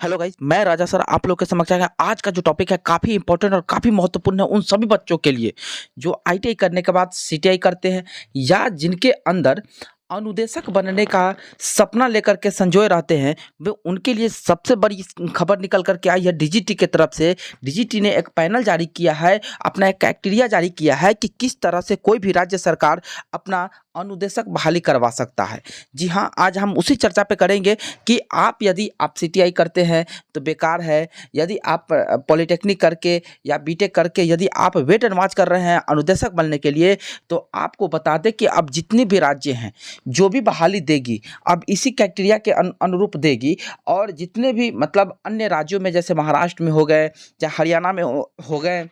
Hello guys, मैं राजा sir आप लोग के समक्ष आया। आज का जो टॉपिक है काफ़ी इंपॉर्टेंट और काफ़ी महत्वपूर्ण है उन सभी बच्चों के लिए जो आईटीआई करने के बाद सीटीआई करते हैं या जिनके अंदर अनुदेशक बनने का सपना लेकर के संजोए रहते हैं। वे उनके लिए सबसे बड़ी खबर निकल कर के आई है डीजीटी की तरफ से। डीजीटी ने एक पैनल जारी किया है, अपना एक क्राइटेरिया जारी किया है कि किस तरह से कोई भी राज्य सरकार अपना अनुदेशक बहाली करवा सकता है। जी हाँ, आज हम उसी चर्चा पे करेंगे कि यदि आप सीटीआई करते हैं तो बेकार है, यदि आप पॉलिटेक्निक करके या बीटेक करके यदि आप वेट एंड वॉच कर रहे हैं अनुदेशक बनने के लिए, तो आपको बता दें कि अब जितने भी राज्य हैं जो भी बहाली देगी अब इसी क्राइटेरिया के अनुरूप देगी। और जितने भी मतलब अन्य राज्यों में जैसे महाराष्ट्र में हो गए या हरियाणा में हो गए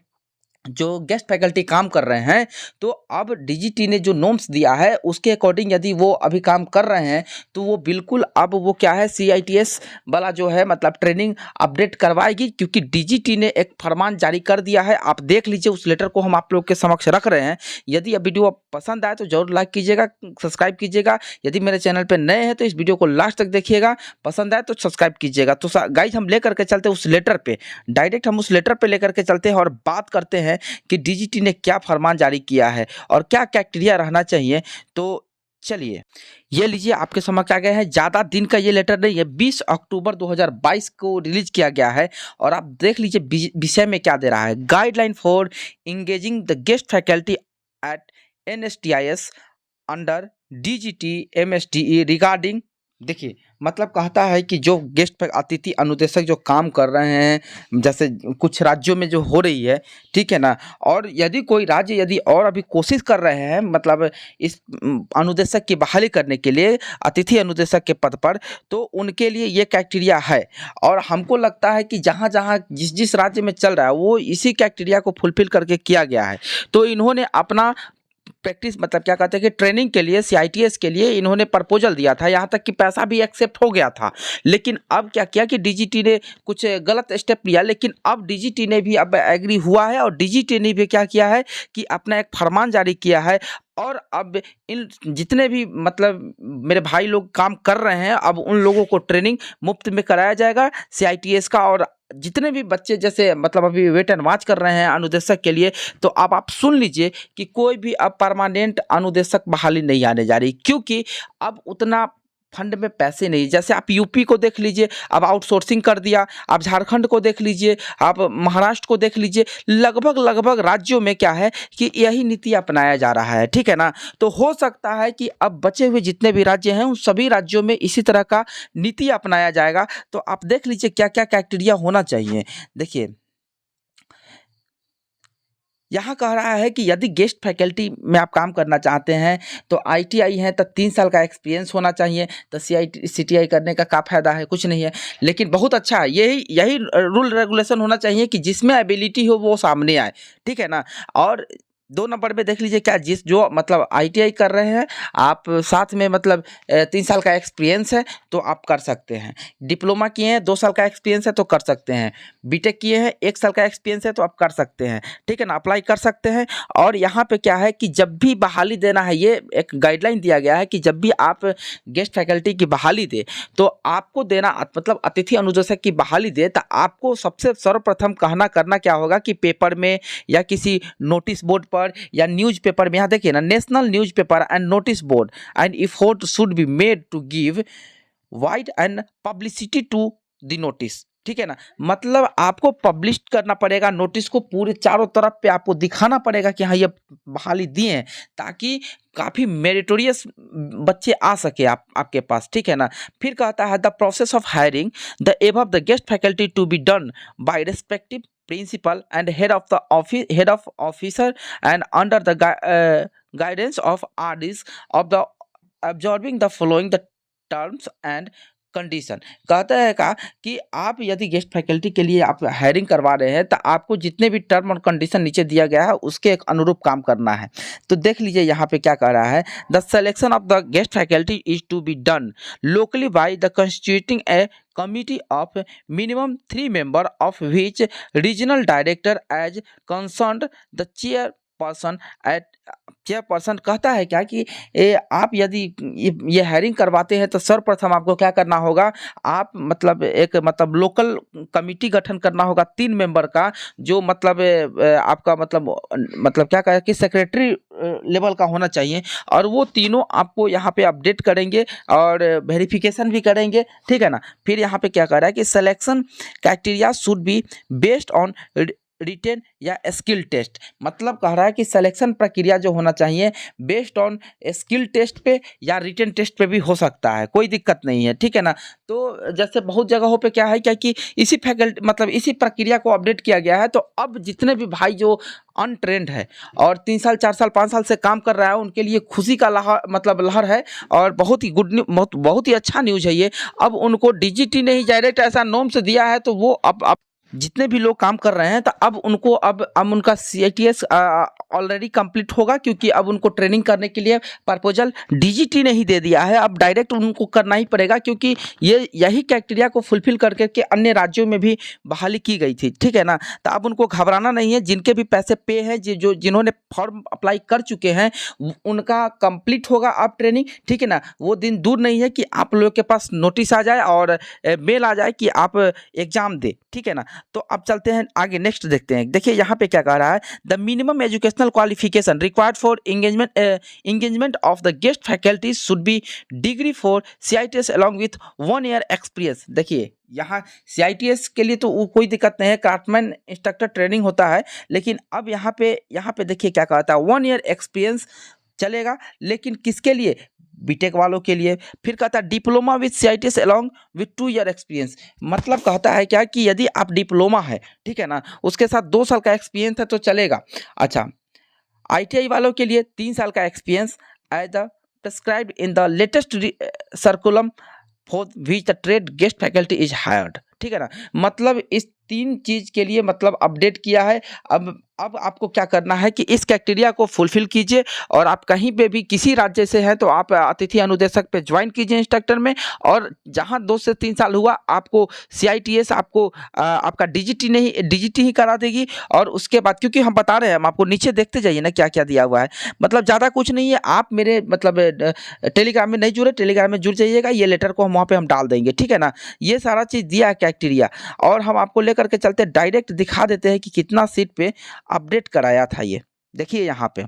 जो गेस्ट फैकल्टी काम कर रहे हैं, तो अब डीजीटी ने जो नॉर्म्स दिया है उसके अकॉर्डिंग यदि वो अभी काम कर रहे हैं तो वो बिल्कुल अब वो क्या है सीआईटीएस वाला जो है मतलब ट्रेनिंग अपडेट करवाएगी, क्योंकि डीजीटी ने एक फरमान जारी कर दिया है। आप देख लीजिए, उस लेटर को हम आप लोग के समक्ष रख रहे हैं। यदि अब वीडियो पसंद आए तो जरूर लाइक कीजिएगा, सब्सक्राइब कीजिएगा। यदि मेरे चैनल पर नए हैं तो इस वीडियो को लास्ट तक देखिएगा, पसंद आए तो सब्सक्राइब कीजिएगा। तो गाइज हम लेकर के चलते उस लेटर पे, डायरेक्ट हम उस लेटर पे लेकर के चलते हैं और बात करते हैं कि डीजीटी ने क्या फरमान जारी किया है और क्या क्राइटेरिया रहना चाहिए। तो चलिए, ये लीजिए आपके समक्ष आ गए हैं। ज़्यादा दिन का ये लेटर नहीं है, 20 अक्टूबर 2022 को रिलीज किया गया है। और आप देख लीजिए विषय में क्या दे रहा है। Guideline for engaging the guest faculty at NSTIs under DGT MSDE regarding. देखिए, मतलब कहता है कि जो गेस्ट अतिथि अनुदेशक जो काम कर रहे हैं, जैसे कुछ राज्यों में जो हो रही है, ठीक है ना, और यदि कोई राज्य यदि और अभी कोशिश कर रहे हैं मतलब इस अनुदेशक की बहाली करने के लिए अतिथि अनुदेशक के पद पर, तो उनके लिए ये क्राइटेरिया है। और हमको लगता है कि जहाँ जहाँ जिस जिस राज्य में चल रहा है वो इसी क्राइटेरिया को फुलफिल करके किया गया है। तो इन्होंने अपना प्रैक्टिस मतलब क्या कहते हैं कि ट्रेनिंग के लिए सीआईटीएस के लिए इन्होंने प्रपोजल दिया था, यहाँ तक कि पैसा भी एक्सेप्ट हो गया था। लेकिन अब क्या किया कि डीजीटी ने कुछ गलत स्टेप लिया, लेकिन अब डीजीटी ने भी अब एग्री हुआ है और डीजीटी ने भी क्या किया है कि अपना एक फरमान जारी किया है। और अब इन जितने भी मतलब मेरे भाई लोग काम कर रहे हैं, अब उन लोगों को ट्रेनिंग मुफ्त में कराया जाएगा सीआईटीएस का। और जितने भी बच्चे जैसे मतलब अभी वेट एंड वॉच कर रहे हैं अनुदेशक के लिए, तो अब आप सुन लीजिए कि कोई भी अब परमानेंट अनुदेशक बहाली नहीं आने जा रही, क्योंकि अब उतना फंड में पैसे नहीं। जैसे आप यूपी को देख लीजिए, अब आउटसोर्सिंग कर दिया। आप झारखंड को देख लीजिए, आप महाराष्ट्र को देख लीजिए। लगभग राज्यों में क्या है कि यही नीति अपनाया जा रहा है, ठीक है ना। तो हो सकता है कि अब बचे हुए जितने भी राज्य हैं उन सभी राज्यों में इसी तरह का नीति अपनाया जाएगा। तो आप देख लीजिए क्या क्या क्राइटेरिया होना चाहिए। देखिए, यहाँ कह रहा है कि यदि गेस्ट फैकल्टी में आप काम करना चाहते हैं तो आईटीआई है तो 3 साल का एक्सपीरियंस होना चाहिए। तो सीटीआई करने का क्या फ़ायदा है, कुछ नहीं है। लेकिन बहुत अच्छा है, यही रूल रेगुलेशन होना चाहिए कि जिसमें एबिलिटी हो वो सामने आए, ठीक है ना। और 2 नंबर पे देख लीजिए क्या जो मतलब आईटीआई कर रहे हैं आप, साथ में मतलब 3 साल का एक्सपीरियंस है तो आप कर सकते हैं। डिप्लोमा किए हैं 2 साल का एक्सपीरियंस है तो कर सकते हैं। बीटेक किए हैं 1 साल का एक्सपीरियंस है तो आप कर सकते हैं, ठीक है ना, अप्लाई कर सकते हैं। और यहाँ पे क्या है कि जब भी बहाली देना है, ये एक गाइडलाइन दिया गया है कि जब भी आप गेस्ट फैकल्टी की बहाली दे तो आपको देना मतलब अतिथि अनुदेशक की बहाली दे तो आपको सबसे सर्वप्रथम करना क्या होगा कि पेपर में या किसी नोटिस बोर्ड पर या न्यूज़पेपर में, यहाँ देखिए ना, national newspaper and notice board and effort should be made to give wide and publicity to the notice, ठीक है ना। मतलब आपको पब्लिश करना पड़ेगा नोटिस को, पूरे चारों तरफ पे आपको दिखाना पड़ेगा कि हाँ ये बहाली दिए हैं, ताकि काफ़ी मेरिटोरियस बच्चे आ सके आपके पास, ठीक है ना। फिर कहता है the process of hiring the above the guest faculty to be done by respective principal and head of officer and under the guidance of RDs of the absorbing the following the terms and condition. कहता है कि आप यदि guest faculty के लिए आप hiring करवा रहे हैं तो आपको जितने भी टर्म और कंडीशन नीचे दिया गया है उसके एक अनुरूप काम करना है। तो देख लीजिए यहाँ पे क्या कह रहा है, the selection of the guest faculty is to be done locally by the constituting a committee of minimum 3 members of which regional director as concerned the chair person at chairperson कहता है क्या कि आप यदि ये हायरिंग करवाते हैं तो सर्वप्रथम आपको क्या करना होगा, आप मतलब एक मतलब लोकल कमिटी गठन करना होगा 3 मेंबर का, जो मतलब आपका मतलब क्या कहा कि सेक्रेटरी लेवल का होना चाहिए, और वो तीनों आपको यहाँ पे अपडेट करेंगे और वेरिफिकेशन भी करेंगे, ठीक है ना। फिर यहाँ पे क्या कह रहा है कि selection criteria should be based on written या स्किल टेस्ट, मतलब कह रहा है कि सिलेक्शन प्रक्रिया जो होना चाहिए बेस्ड ऑन स्किल टेस्ट पे या रिटेन टेस्ट पे भी हो सकता है, कोई दिक्कत नहीं है, ठीक है ना। तो जैसे बहुत जगहों पे क्या है क्या कि इसी फैकल्टी मतलब इसी प्रक्रिया को अपडेट किया गया है, तो अब जितने भी भाई जो अनट्रेंड है और 3 साल 4 साल 5 साल से काम कर रहा है, उनके लिए खुशी का लहर है, और बहुत ही गुड न्यूज, बहुत ही अच्छा न्यूज़ है ये। अब उनको डीजीटी ने ही डायरेक्ट ऐसा नॉर्म्स दिया है, तो वो अब जितने भी लोग काम कर रहे हैं, तो अब उनको अब उनका CITS ऑलरेडी कंप्लीट होगा, क्योंकि अब उनको ट्रेनिंग करने के लिए प्रपोजल डीजीटी ने ही दे दिया है। अब डायरेक्ट उनको करना ही पड़ेगा, क्योंकि यही क्राइटेरिया को फुलफिल करके के अन्य राज्यों में भी बहाली की गई थी, ठीक है ना। तो अब उनको घबराना नहीं है, जिनके भी पैसे पे हैं, जिन्होंने फॉर्म अप्लाई कर चुके हैं, उनका कंप्लीट होगा अब ट्रेनिंग, ठीक है ना। वो दिन दूर नहीं है कि आप लोगों के पास नोटिस आ जाए और मेल आ जाए कि आप एग्जाम दे, ठीक है ना। तो अब चलते हैं आगे, नेक्स्ट देखते हैं। देखिए यहाँ पे क्या कह रहा है, the minimum educational qualification required for engagement of the guest faculty should be degree for CITS along with 1 year experience. देखिए यहाँ CITS के लिए तो कोई दिक्कत नहीं है, क्राफ्टमैन इंस्ट्रक्टर ट्रेनिंग होता है, लेकिन अब यहाँ पे देखिए क्या कहता है, 1 ईयर एक्सपीरियंस चलेगा, लेकिन किसके लिए, बीटेक वालों के लिए। फिर कहता है diploma with CITS along with 2 year experience, मतलब कहता है क्या कि यदि आप डिप्लोमा है, ठीक है ना, उसके साथ 2 साल का एक्सपीरियंस है तो चलेगा। अच्छा, ITI वालों के लिए 3 साल का experience as the prescribed in the latest circular for which the trade guest faculty is hired, ठीक है ना। मतलब इस 3 चीज़ के लिए मतलब अपडेट किया है। अब आपको क्या करना है कि इस क्राइटेरिया को फुलफिल कीजिए, और आप कहीं पे भी किसी राज्य से हैं तो आप अतिथि अनुदेशक पे ज्वाइन कीजिए इंस्ट्रक्टर में, और जहां 2 से 3 साल हुआ आपको CITS आपको आपका डीजीटी ही करा देगी। और उसके बाद, क्योंकि हम बता रहे हैं, हम आपको नीचे देखते जाइए ना क्या क्या दिया हुआ है, मतलब ज़्यादा कुछ नहीं है। आप मेरे मतलब टेलीग्राम में नहीं जुड़े, टेलीग्राम में जुड़ जाइएगा, ये लेटर को हम वहाँ पे हम डाल देंगे, ठीक है ना। ये सारा चीज़ दिया है क्राइटेरिया, और हम आपको लेकर के चलते डायरेक्ट दिखा देते हैं कि कितना सीट पे अपडेट कराया था। ये देखिए यहाँ पे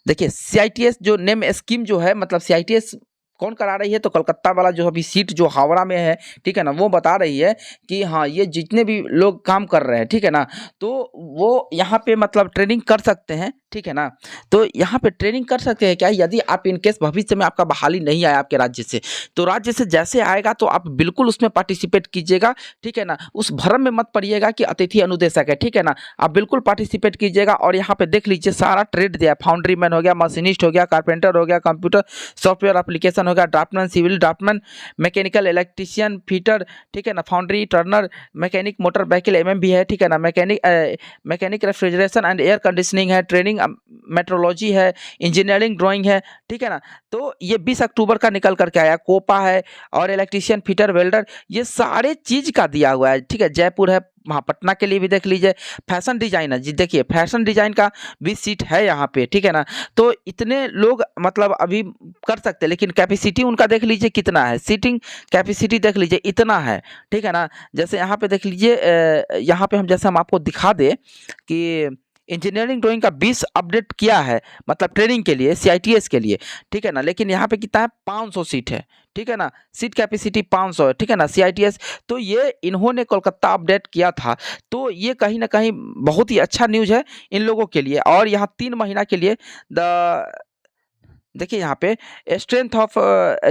देखिए CITS जो नेम स्कीम जो है, मतलब CITS कौन करा रही है, तो कलकत्ता वाला जो अभी सीट जो हावड़ा में है, ठीक है ना, वो बता रही है कि हाँ ये जितने भी लोग काम कर रहे हैं, ठीक है ना, तो वो यहाँ पे मतलब ट्रेनिंग कर सकते हैं, ठीक है ना। तो यहाँ पे ट्रेनिंग कर सकते हैं क्या, यदि आप इनकेस भविष्य में आपका बहाली नहीं आया आपके राज्य से, तो राज्य से जैसे आएगा तो आप बिल्कुल उसमें पार्टिसिपेट कीजिएगा, ठीक है ना। उस भ्रम में मत पड़िएगा कि अतिथि अनुदेशक है, ठीक है ना, आप बिल्कुल पार्टिसिपेट कीजिएगा। और यहाँ पे देख लीजिए सारा ट्रेड दिया है, फाउंड्री मैन हो गया, मशीनिस्ट हो गया, कारपेंटर हो गया, कंप्यूटर सॉफ्टवेयर एप्लीकेशन हो गया, draftman, civil draftman, mechanical, electrician, fitter, ठीक है ना, foundry, turner, mechanic, motor vehicle भी है, ठीक है ना, mechanic refrigeration and air conditioning है, ट्रेनिंग मेट्रोलॉजी है, इंजीनियरिंग ड्राइंग है, ठीक है ना। तो ये 20 अक्टूबर का निकल करके आया। कोपा है, और इलेक्ट्रीशियन, फिटर, वेल्डर, ये सारे चीज़ का दिया हुआ है, ठीक है। जयपुर है, वहाँ पटना के लिए भी देख लीजिए। फैशन डिजाइनर जी, देखिए फैशन डिजाइन का भी सीट है यहाँ पे, ठीक है ना। तो इतने लोग मतलब अभी कर सकते हैं, लेकिन कैपेसिटी उनका देख लीजिए कितना है, सीटिंग कैपेसिटी देख लीजिए इतना है, ठीक है ना। जैसे यहाँ पे देख लीजिए, यहाँ पे हम आपको दिखा दें कि इंजीनियरिंग ड्राइंग का 20 अपडेट किया है, मतलब ट्रेनिंग के लिए CITS के लिए, ठीक है ना। लेकिन यहाँ पे कितना है, 500 सीट है, ठीक है ना, सीट कैपेसिटी 500 है, ठीक है ना, CITS। तो ये इन्होंने कोलकाता अपडेट किया था, तो ये कहीं ना कहीं बहुत ही अच्छा न्यूज़ है इन लोगों के लिए। और यहाँ 3 महीना के लिए देखिए यहाँ पे strength of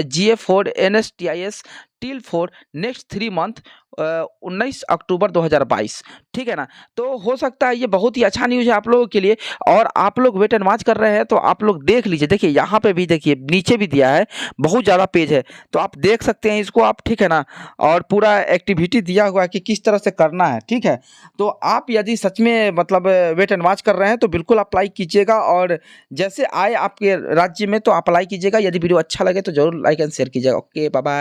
GA for NSTIS till for next 3 month 19 अक्टूबर 2022, ठीक है ना। तो हो सकता है ये बहुत ही अच्छा न्यूज़ है आप लोगों के लिए, और आप लोग वेट एंड वॉच कर रहे हैं तो आप लोग देख लीजिए। देखिए यहाँ पे भी देखिए, नीचे भी दिया है, बहुत ज़्यादा पेज है, तो आप देख सकते हैं इसको आप, ठीक है ना। और पूरा एक्टिविटी दिया हुआ है कि किस तरह से करना है, ठीक है। तो आप यदि सच में मतलब वेट एंड वॉच कर रहे हैं तो बिल्कुल अप्लाई कीजिएगा, और जैसे आए आपके राज्य में तो अप्लाई कीजिएगा। यदि वीडियो अच्छा लगे तो जरूर लाइक एंड शेयर कीजिएगा। Okay, bye bye.